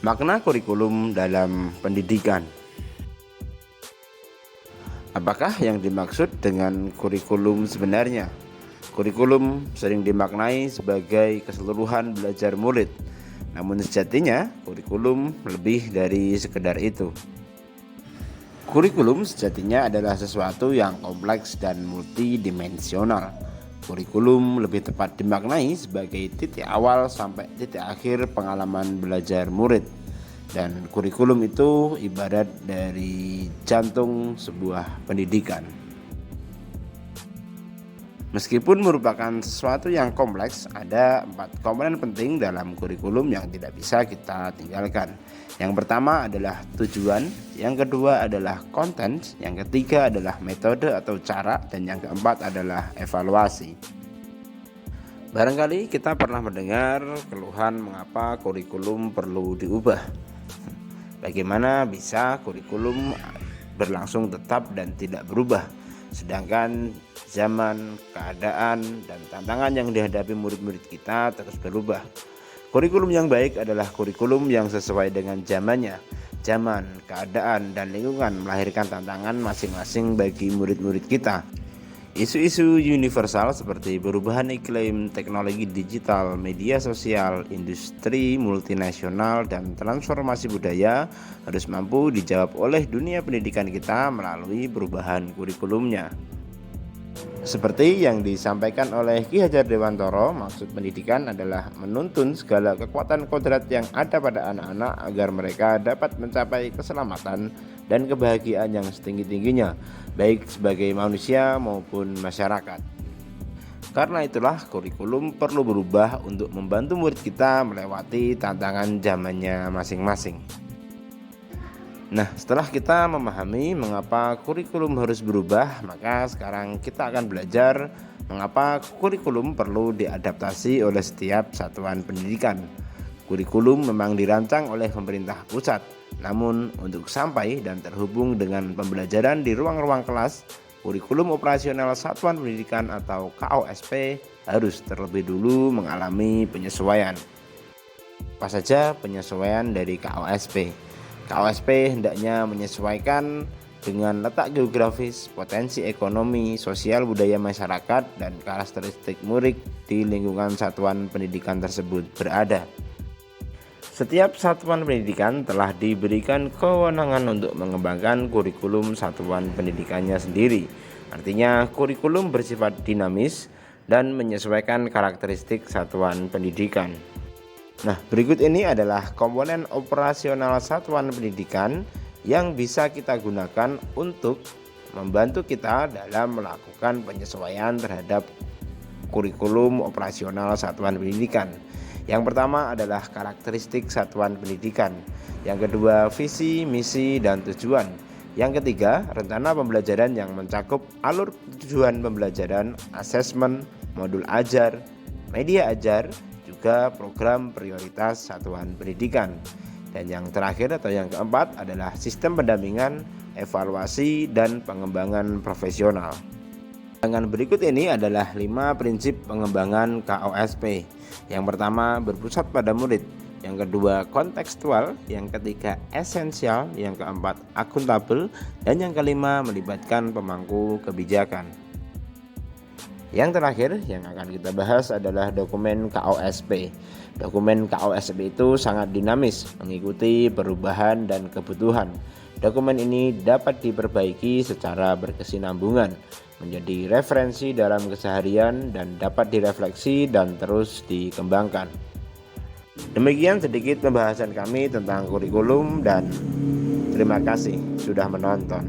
Makna kurikulum dalam pendidikan. Apakah yang dimaksud dengan kurikulum sebenarnya? Kurikulum sering dimaknai sebagai keseluruhan belajar murid. Namun sejatinya kurikulum lebih dari sekedar itu. Kurikulum sejatinya adalah sesuatu yang kompleks dan multidimensional. Kurikulum lebih tepat dimaknai sebagai titik awal sampai titik akhir pengalaman belajar murid. Dan kurikulum itu ibarat dari jantung sebuah pendidikan. Meskipun merupakan sesuatu yang kompleks, ada 4 komponen penting dalam kurikulum yang tidak bisa kita tinggalkan. Yang pertama adalah tujuan, yang kedua adalah konten, yang ketiga adalah metode atau cara, dan yang keempat adalah evaluasi. Barangkali kita pernah mendengar keluhan mengapa kurikulum perlu diubah. Bagaimana bisa kurikulum berlangsung tetap dan tidak berubah, sedangkan zaman, keadaan, dan tantangan yang dihadapi murid-murid kita terus berubah. Kurikulum yang baik adalah kurikulum yang sesuai dengan zamannya. Zaman, keadaan, dan lingkungan melahirkan tantangan masing-masing bagi murid-murid kita. Isu-isu universal seperti perubahan iklim, teknologi digital, media sosial, industri multinasional, dan transformasi budaya harus mampu dijawab oleh dunia pendidikan kita melalui perubahan kurikulumnya. Seperti yang disampaikan oleh Ki Hajar Dewantoro, maksud pendidikan adalah menuntun segala kekuatan kodrat yang ada pada anak-anak agar mereka dapat mencapai keselamatan dan kebahagiaan yang setinggi-tingginya, baik sebagai manusia maupun masyarakat. Karena itulah kurikulum perlu berubah untuk membantu murid kita melewati tantangan zamannya masing-masing. Nah, setelah kita memahami mengapa kurikulum harus berubah, maka sekarang kita akan belajar mengapa kurikulum perlu diadaptasi oleh setiap satuan pendidikan. Kurikulum memang dirancang oleh pemerintah pusat, namun untuk sampai dan terhubung dengan pembelajaran di ruang-ruang kelas, kurikulum operasional satuan pendidikan atau KOSP harus terlebih dulu mengalami penyesuaian. Apa saja penyesuaian dari KOSP? KOSP hendaknya menyesuaikan dengan letak geografis, potensi ekonomi, sosial budaya masyarakat, dan karakteristik murid di lingkungan satuan pendidikan tersebut berada. Setiap satuan pendidikan telah diberikan kewenangan untuk mengembangkan kurikulum satuan pendidikannya sendiri. Artinya kurikulum bersifat dinamis dan menyesuaikan karakteristik satuan pendidikan. Nah, berikut ini adalah komponen operasional satuan pendidikan yang bisa kita gunakan untuk membantu kita dalam melakukan penyesuaian terhadap kurikulum operasional satuan pendidikan. Yang pertama adalah karakteristik satuan pendidikan. Yang kedua, visi, misi, dan tujuan. Yang ketiga, rencana pembelajaran yang mencakup alur tujuan pembelajaran, asesmen, modul ajar, media ajar, juga program prioritas satuan pendidikan. Dan yang terakhir atau yang keempat adalah sistem pendampingan, evaluasi, dan pengembangan profesional. Dengan berikut ini adalah 5 prinsip pengembangan KOSP. Yang pertama, berpusat pada murid. Yang kedua, kontekstual. Yang ketiga, esensial. Yang keempat, akuntabel. Dan yang kelima, melibatkan pemangku kebijakan. Yang terakhir yang akan kita bahas adalah dokumen KOSP. Dokumen KOSP itu sangat dinamis, mengikuti perubahan dan kebutuhan. Dokumen ini dapat diperbaiki secara berkesinambungan, menjadi referensi dalam keseharian dan dapat direfleksi dan terus dikembangkan. Demikian sedikit pembahasan kami tentang kurikulum dan terima kasih sudah menonton.